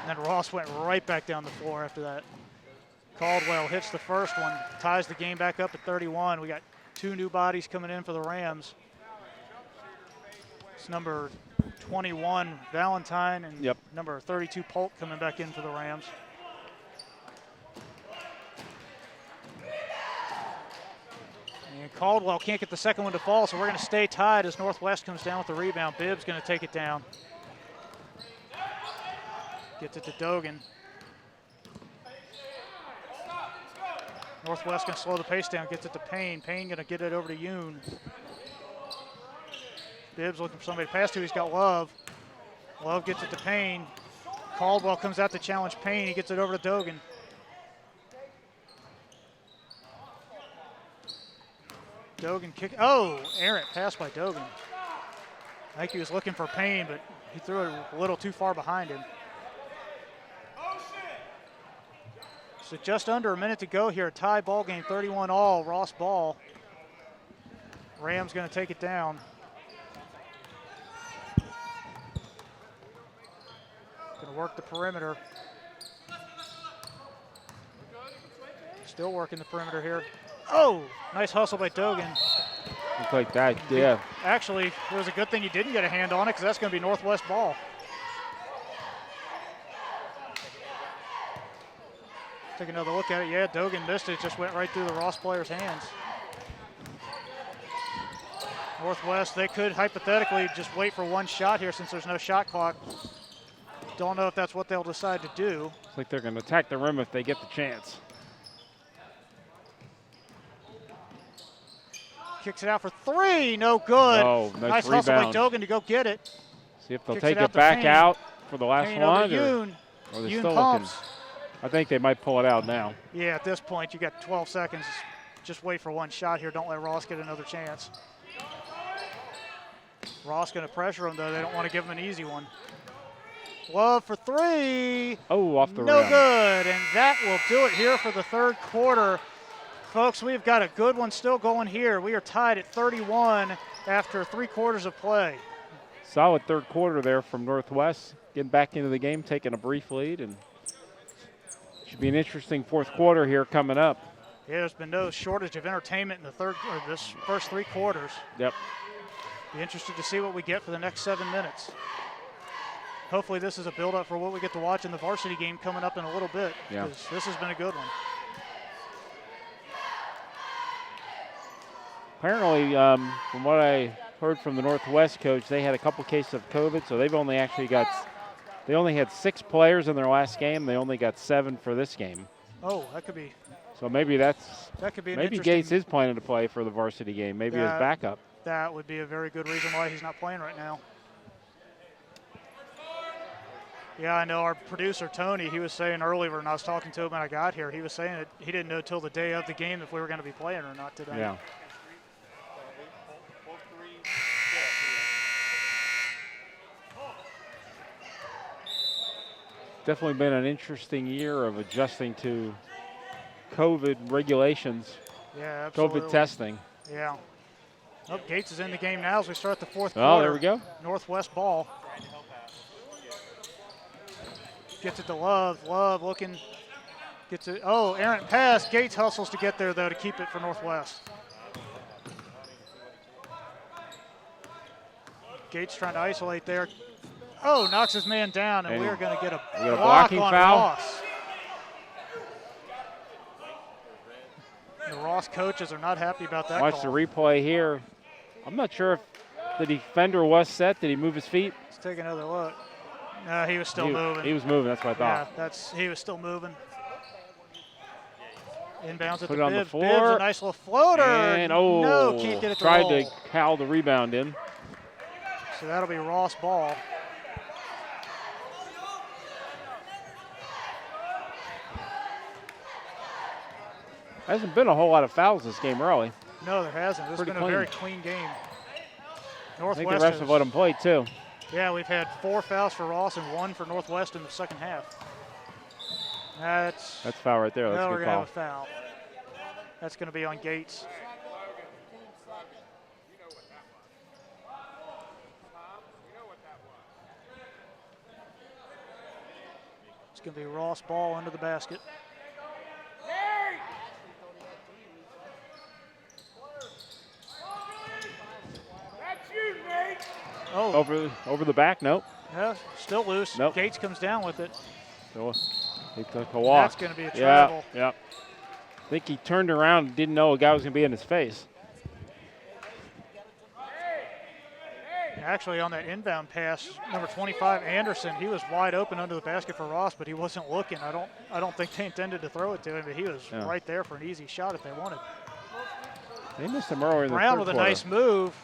And then Ross went right back down the floor after that. Caldwell hits the first one, ties the game back up at 31. We got 2 new bodies coming in for the Rams. It's number 21, Valentine, and number 32, Polk, coming back in for the Rams. And Caldwell can't get the second one to fall, so we're going to stay tied as Northwest comes down with the rebound. Bibbs going to take it down. Gets it to Dogan. Northwest going to slow the pace down, gets it to Payne. Payne going to get it over to Yoon. Bibbs looking for somebody to pass to. He's got Love. Love gets it to Payne. Caldwell comes out to challenge Payne. He gets it over to Dogan. Dogan kick. Oh, errant pass by Dogan. I think he was looking for Payne, but he threw it a little too far behind him. So just under a minute to go here. Tie ball game, 31-all. Ross ball. Rams going to take it down. Going to work the perimeter. Still working the perimeter here. Oh, nice hustle by Dogan. Look like that, yeah. Actually, it was a good thing he didn't get a hand on it, because that's going to be Northwest ball. Take another look at it. Yeah, Dogan missed it. Just went right through the Ross player's hands. Northwest, they could hypothetically just wait for one shot here since there's no shot clock. Don't know if that's what they'll decide to do. It's like they're going to attack the rim if they get the chance. Kicks it out for 3. No good. Oh, nice hustle by rebound. Dogan to go get it. See if they'll Kicks take it out it to back Payne. out for the last Payne one. over to Yoon. Or they're Yoon still pumps. looking. I think they might pull it out now. Yeah, at this point, you got 12 seconds. Just wait for one shot here. Don't let Ross get another chance. Ross going to pressure him, though. They don't want to give him an easy one. Love for 3. Oh, off the No rim. good, and that will do it here for the third quarter. Folks, we've got a good one still going here. We are tied at 31 after 3 quarters of play. Solid third quarter there from Northwest. Getting back into the game, taking a brief lead, and should be an interesting fourth quarter here coming up. Yeah, there's been no shortage of entertainment in the this first 3 quarters. Yep. Be interested to see what we get for the next 7 minutes. hopefully this is a build-up for what we get to watch in the varsity game coming up in a little bit. Yeah. Because this has been a good one. Apparently, from what I heard from the Northwest coach, they had a couple cases of COVID, so they've only actually got, they only had 6 players in their last game. They only got 7 for this game. Oh, that could be. So maybe That could be an maybe interesting. Gates is planning to play for the varsity game. Maybe as Yeah. backup. That would be a very good reason why he's not playing right now. Yeah, I know our producer, Tony, he was saying earlier when I was talking to him when I got here, he was saying that he didn't know till the day of the game if we were going to be playing or not today. Yeah. Definitely been an interesting year of adjusting to COVID regulations, Yeah, absolutely. COVID testing. Yeah. Oh, Gates is in the game now as we start the fourth Oh, quarter. there we go. Northwest ball. Gets it to Love. Love looking. Gets it. Oh, errant pass. Gates hustles to get there, though, to keep it for Northwest. Gates trying to isolate there. Oh, knocks his man down, and And we are going to get a we got a block blocking on foul. Ross. The Ross coaches are not happy about that Watch call. the replay here. I'm not sure if the defender was set. Did he move his feet? Let's take another look. No, he was still moving. He was moving. That's what I Yeah, thought. he was still moving. Inbounds at Put the it on the Bibbs. floor. Bibbs, a nice little floater. And no, can't get it to tried roll. to howl the rebound in. So that'll be Ross ball. Hasn't been a whole lot of fouls this game early. No, there hasn't. This has Pretty been a very clean. clean game. I Northwest think the refs have let him play too. Yeah, we've had 4 fouls for Ross and 1 for Northwest in the second half. That's foul right there. That's no, a we're good gonna have foul. a foul. That's going to be on Gates. It's going to be Ross ball under the basket. Oh, Over the back, nope. yeah, still loose. Nope. Gates comes down with it. So he took a walk. That's going to be a Yeah, travel. yeah. I think he turned around and didn't know a guy was going to be in his face. Actually, on that inbound pass, number 25 Anderson, he was wide open under the basket for Ross, but he wasn't looking. I don't think they intended to throw it to him, but he was Yeah. right there for an easy shot if they wanted. They missed him earlier in the Brown third with a quarter. nice move.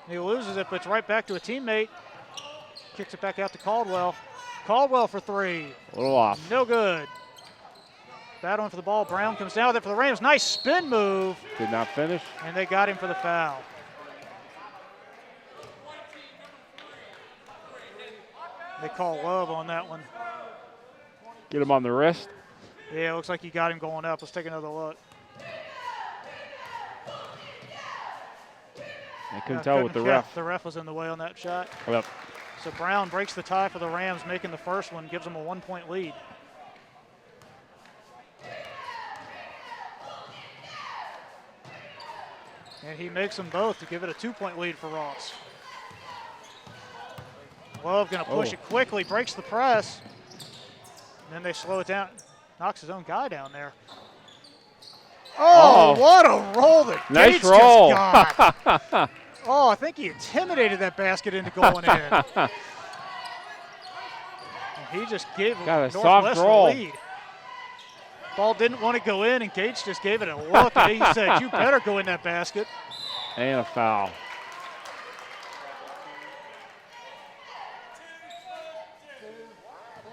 He loses it, but it's right back to a teammate. Kicks it back out to Caldwell. Caldwell for 3. A little off. No good. Battling for the ball. Brown comes down with it for the Rams. Nice spin move, Did not finish. and they got him for the foul. They call Love on that one. Get him on the wrist. Yeah, it looks like he got him going up. Let's take another look. I couldn't tell with the ref. The ref was in the way on that shot. Yep. So Brown breaks the tie for the Rams, making the first one, gives them a 1-point lead. And he makes them both to give it a 2-point lead for Ross. Love going to push it quickly, breaks the press. And then they slow it down. Knocks his own guy down there. Oh, what a roll that Nice Gates roll. just got. Oh, I think he intimidated that basket into going in. And he just gave Got a Northwest soft roll. the lead. Ball didn't want to go in, and Gates just gave it a look, and he said, you better go in that basket. And a foul.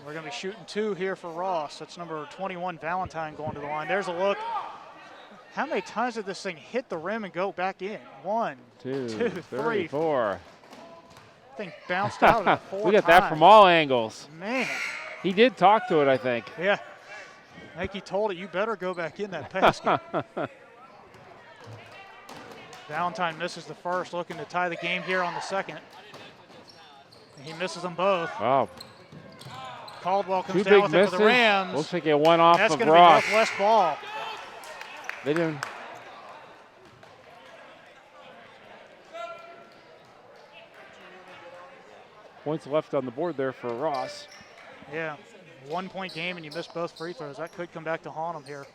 We're going to be shooting 2 here for Ross. That's number 21, Valentine, going to the line. There's a look. How many times did this thing hit the rim and go back in? 1, 2, 3, 4. Thing bounced out at 4 We got that from all angles. Man. He did talk to it, I think. Yeah. I think he told it, you better go back in that basket. Valentine misses the first, looking to tie the game here on the second. And he misses them both. Wow. Caldwell comes 2 down big with it misses. for the Rams. Looks like it went off That's of going to be Ross. Northwest ball. They didn't. points left on the board there for Ross. Yeah, 1 point game and you missed both free throws. That could come back to haunt him here.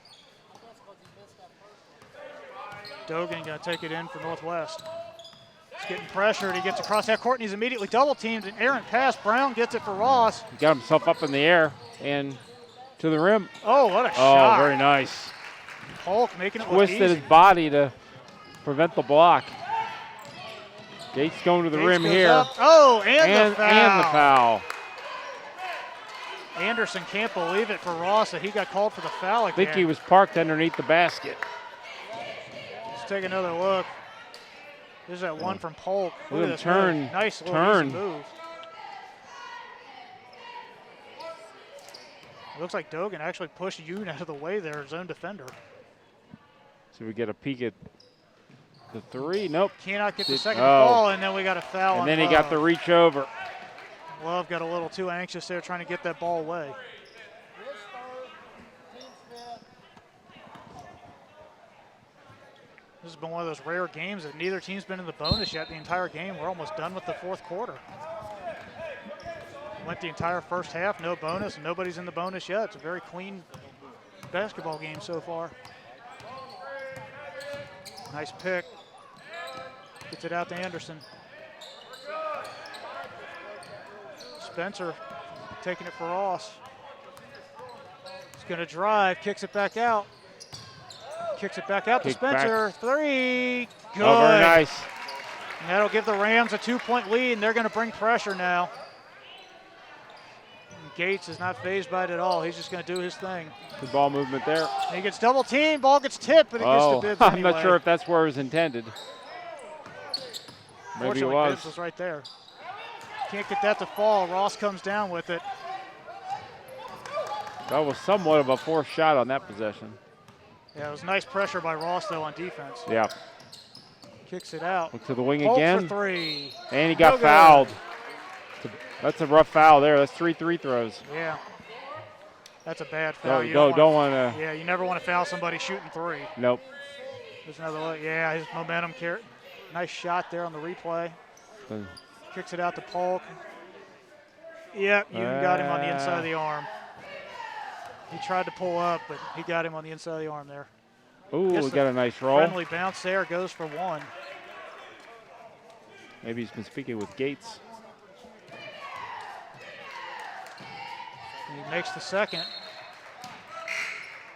Dogan going to take it in for Northwest. He's getting pressured. He gets across that court and he's immediately double teamed. An errant pass. Brown gets it for Ross. He got himself up in the air and to the rim. Oh, what a Oh, shot. very nice. Polk making it look Twisted easy. his body to prevent the block. Gates going to the Gates rim goes here. up. Oh, and the foul. And the foul. Anderson can't believe it for Ross that he got called for the foul I again. think he was parked underneath the basket. Let's take another look. There's that one from Polk. Look at him this turn, move. Nice little turn. easy move. It looks like Dogan actually pushed Yoon out of the way there, his own defender. So we get a peek at the three. Nope. Cannot get the Did- second oh. ball, and then we got a foul. And on then he got the Love. reach over. Love got a little too anxious there trying to get that ball away. This has been one of those rare games that neither team's been in the bonus yet the entire game. We're almost done with the fourth quarter. Went the entire first half, no bonus, and nobody's in the bonus yet. It's a very clean basketball game so far. Nice pick. Gets it out to Anderson. Spencer taking it for Ross. He's going to drive, kicks it back out. Kicks it back out to Kick back. Spencer. Three. Good. Oh, very nice. And that'll give the Rams a 2-point lead, and they're going to bring pressure now. And Gates is not fazed by it at all. He's just going to do his thing. Good ball movement there. And he gets double teamed. Ball gets tipped, but it gets Oh, to Bibbs I'm anyway. not sure if that's where it was intended. Maybe it Fortunately, was. Bibbs was right there. Can't get that to fall. Ross comes down with it. That was somewhat of a forced shot on that possession. Yeah, it was nice pressure by Ross, though, on defense. Yeah. Kicks it out. Look to the wing Polk again. for three. And he got No good. fouled. That's a rough foul there. That's 3 free throws. Yeah. That's a bad foul. Don't want to. Yeah, you never want to foul somebody shooting three. Nope. There's another look. Yeah, his momentum carry. Nice shot there on the replay. Hmm. Kicks it out to Polk. Yep, you got him on the inside of the arm. He tried to pull up, but he got him on the inside of the arm there. Ooh, Gets we the got a nice roll. Friendly bounce there, goes for one. Maybe he's been speaking with Gates. And he makes the second.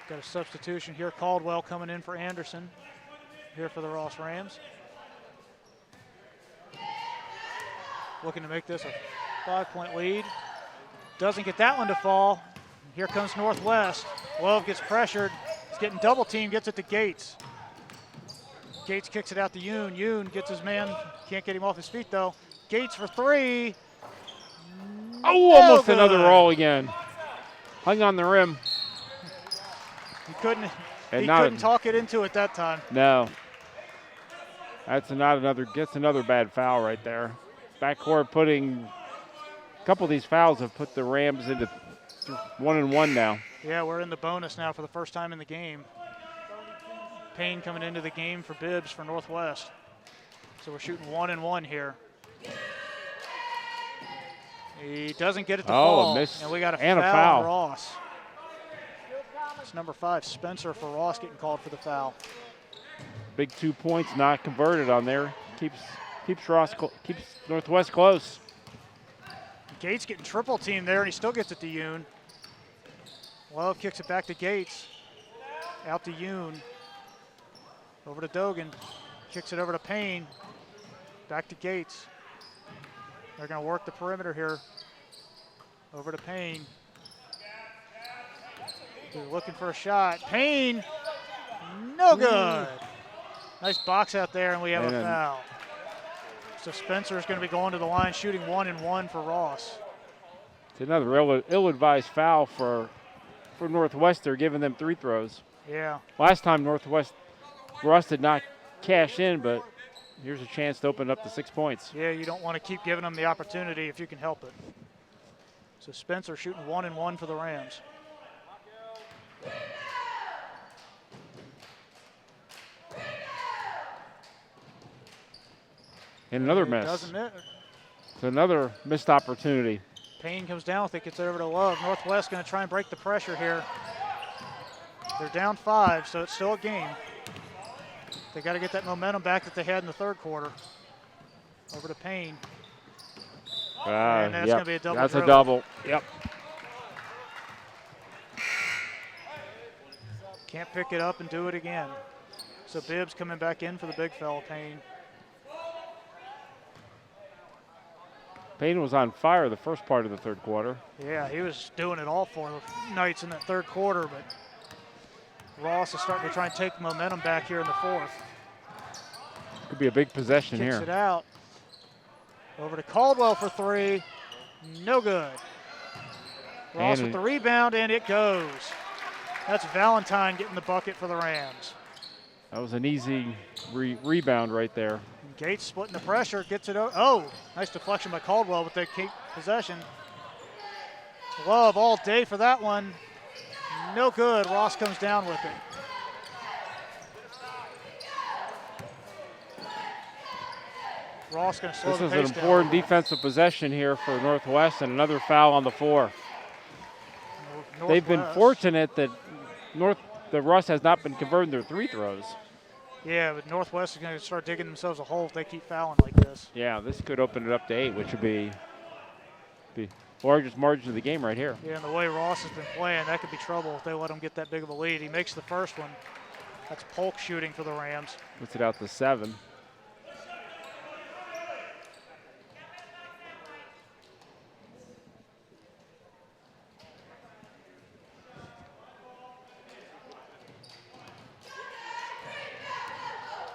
Got a substitution here. Caldwell coming in for Anderson here for the Ross Rams. Looking to make this a 5-point lead. Doesn't get that one to fall. Here comes Northwest. Love gets pressured. He's getting double teamed, gets it to Gates. Gates kicks it out to Yoon. Yoon gets his man. Can't get him off his feet though. Gates for three. Oh, No almost good. another roll again. Hung on the rim. He couldn't. And He not couldn't talk it into it that time. No. That's gets another bad foul right there. Backcourt putting a couple of these fouls have put the Rams into 1-1 now. Yeah, we're in the bonus now for the first time in the game. Payne coming into the game for Bibbs for Northwest. So we're shooting 1-1 here. He doesn't get it to fall. Missed. And we got a And foul a foul. on Ross. It's number 5, Spencer for Ross getting called for the foul. Big 2 points not converted on there. Keeps keeps Northwest close. Gates getting triple teamed there, and he still gets it to Yoon. Love kicks it back to Gates. Out to Yoon. Over to Dogan. Kicks it over to Payne. Back to Gates. They're going to work the perimeter here. Over to Payne. They're looking for a shot. Payne, no good. Nice box out there, and we have a foul. So Spencer's going to be going to the line, shooting 1-1 for Ross. It's another ill-advised foul for Northwest. They're giving them 3 throws. Yeah. Last time Ross did not cash in, but here's a chance to open up to 6 points. Yeah, you don't want to keep giving them the opportunity if you can help it. So Spencer shooting 1-1 for the Rams. And another miss. Doesn't it? So another missed opportunity. Payne comes down with it, gets it over to Love. Northwest going to try and break the pressure here. They're down 5, so it's still a game. They got to get that momentum back that they had in the third quarter. Over to Payne. And that's going to be a double. That's dribble. a double. Yep. Can't pick it up and do it again. So Bibbs coming back in for the big fella, Payne. Payne was on fire the first part of the third quarter. Yeah, he was doing it all for the Knights in that third quarter, but Ross is starting to try and take momentum back here in the fourth. Could be a big possession Kicks here. it out. Over to Caldwell for 3. No good. Ross with the rebound, and it goes. That's Valentine getting the bucket for the Rams. That was an easy rebound right there. Gates splitting the pressure, gets it out. Oh, nice deflection by Caldwell, but they keep possession. Love all day for that one. No good. Ross comes down with it. Ross going to slow This the is pace an down. important defensive possession here for Northwest, and another foul on the floor. They've been Northwest. fortunate that the Russ has not been converting their 3 throws. Yeah, but Northwest is going to start digging themselves a hole if they keep fouling like this. Yeah, this could open it up to 8, which would be largest margin of the game right here. Yeah, and the way Ross has been playing, that could be trouble if they let him get that big of a lead. He makes the first one. That's Polk shooting for the Rams. Puts it out to 7.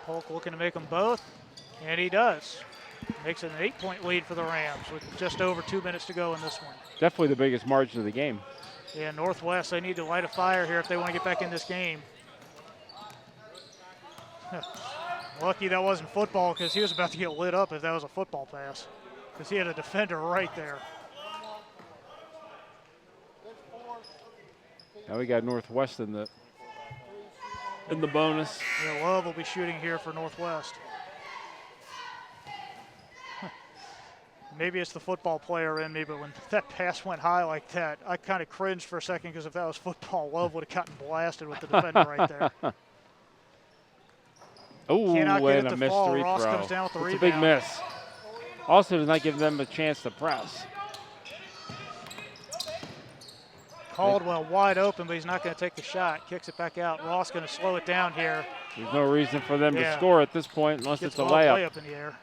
Polk looking to make them both, and he does. Makes it an 8-point lead for the Rams with just over 2 minutes to go in this one. Definitely the biggest margin of the game. Yeah, Northwest, they need to light a fire here if they want to get back in this game. Lucky that wasn't football, because he was about to get lit up if that was a football pass, because he had a defender right there. Now we got Northwest in the bonus. Yeah, Love will be shooting here for Northwest. Maybe it's the football player in me, but when that pass went high like that, I kind of cringed for a second, because if that was football, Love would have gotten blasted with the defender right there. Oh, Cannot get and it a to missed fall. 3 Ross throw. comes down with the It's a big rebound. miss. Also does not give them a chance to press. Caldwell wide open, but he's not going to take the shot. Kicks it back out. Ross going to slow it down here. There's no reason for them Yeah. to score at this point unless Gets it's a the layup. in the air.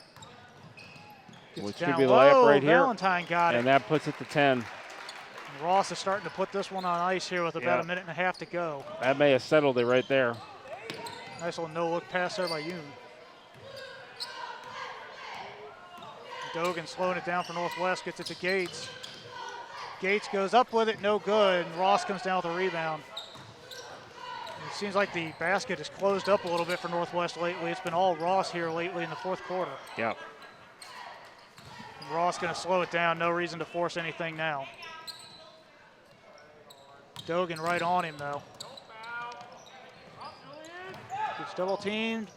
Gets Which it could down be the low. layup right here. Valentine got And it. that puts it to 10. Ross is starting to put this one on ice here with about Yeah. a minute and a half to go. That may have settled it right there. Nice little no-look pass there by Yoon. Dogan slowing it down for Northwest, gets it to Gates. Gates goes up with it, no good, and Ross comes down with a rebound. It seems like the basket has closed up a little bit for Northwest lately. It's been all Ross here lately in the fourth quarter. Yep. And Ross going to slow it down, no reason to force anything now. Dogan right on him though. Gets double teamed.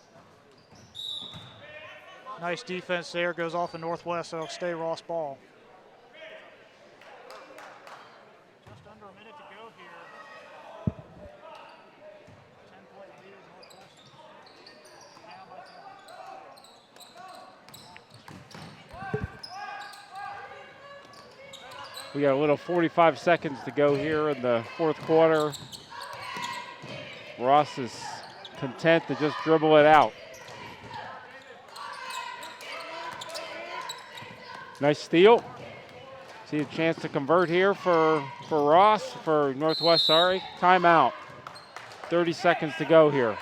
Nice defense there, goes off in Northwest, so it'll stay Ross ball. Just under a minute to go here. 10-point lead Northwest. Down by 10. We got a little 45 seconds to go here in the fourth quarter. Ross is content to just dribble it out. Nice steal. See a chance to convert here for Northwest, sorry. Timeout. 30 seconds to go here.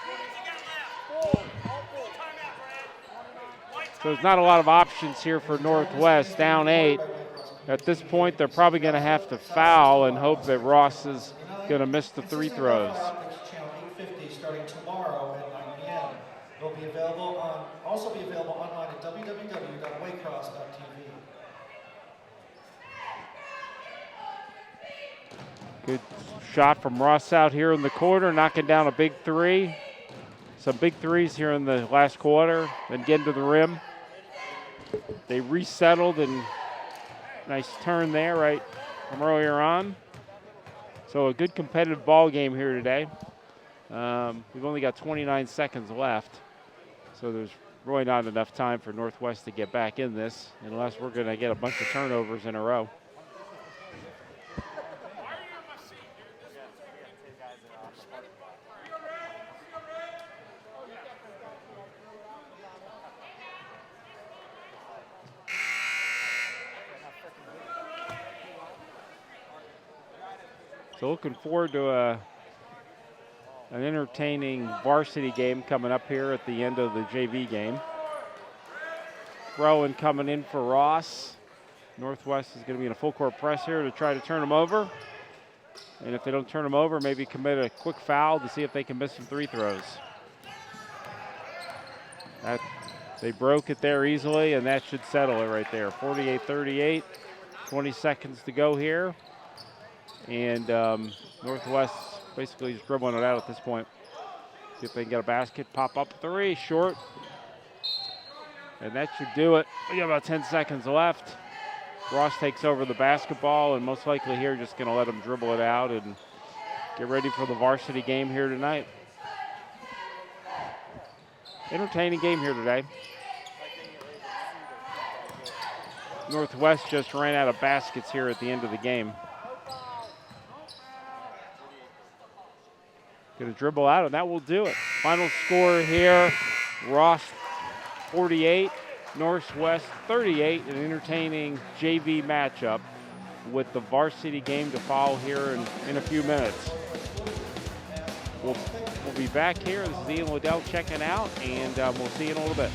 So there's not a lot of options here for Northwest, down 8. At this point, they're probably going to have to foul and hope that Ross is going to miss the 3 throws. Channel 850 starting tomorrow at 9 p.m. It will be also be available online at www.waycross.tv. Good shot from Ross out here in the corner, knocking down a big 3. Some big threes here in the last quarter, then getting to the rim. they resettled, and nice turn there right from earlier on. So a good competitive ball game here today. We've only got 29 seconds left, so there's really not enough time for Northwest to get back in this unless we're going to get a bunch of turnovers in a row. So looking forward to an entertaining varsity game coming up here at the end of the JV game. Rowan coming in for Ross. Northwest is going to be in a full court press here to try to turn them over. And if they don't turn them over, maybe commit a quick foul to see if they can miss some free throws. They broke it there easily, and that should settle it right there. 48-38, 20 seconds to go here. And Northwest basically just dribbling it out at this point. See if they can get a basket. Pop up three, short. And that should do it. We got about 10 seconds left. Ross takes over the basketball, and most likely here just going to let them dribble it out and get ready for the varsity game here tonight. Entertaining game here today. Northwest just ran out of baskets here at the end of the game. Going to dribble out, and that will do it. Final score here, Ross 48, Northwest 38, an entertaining JV matchup with the varsity game to follow here in a few minutes. We'll be back here. This is Ian Liddell checking out, and we'll see you in a little bit.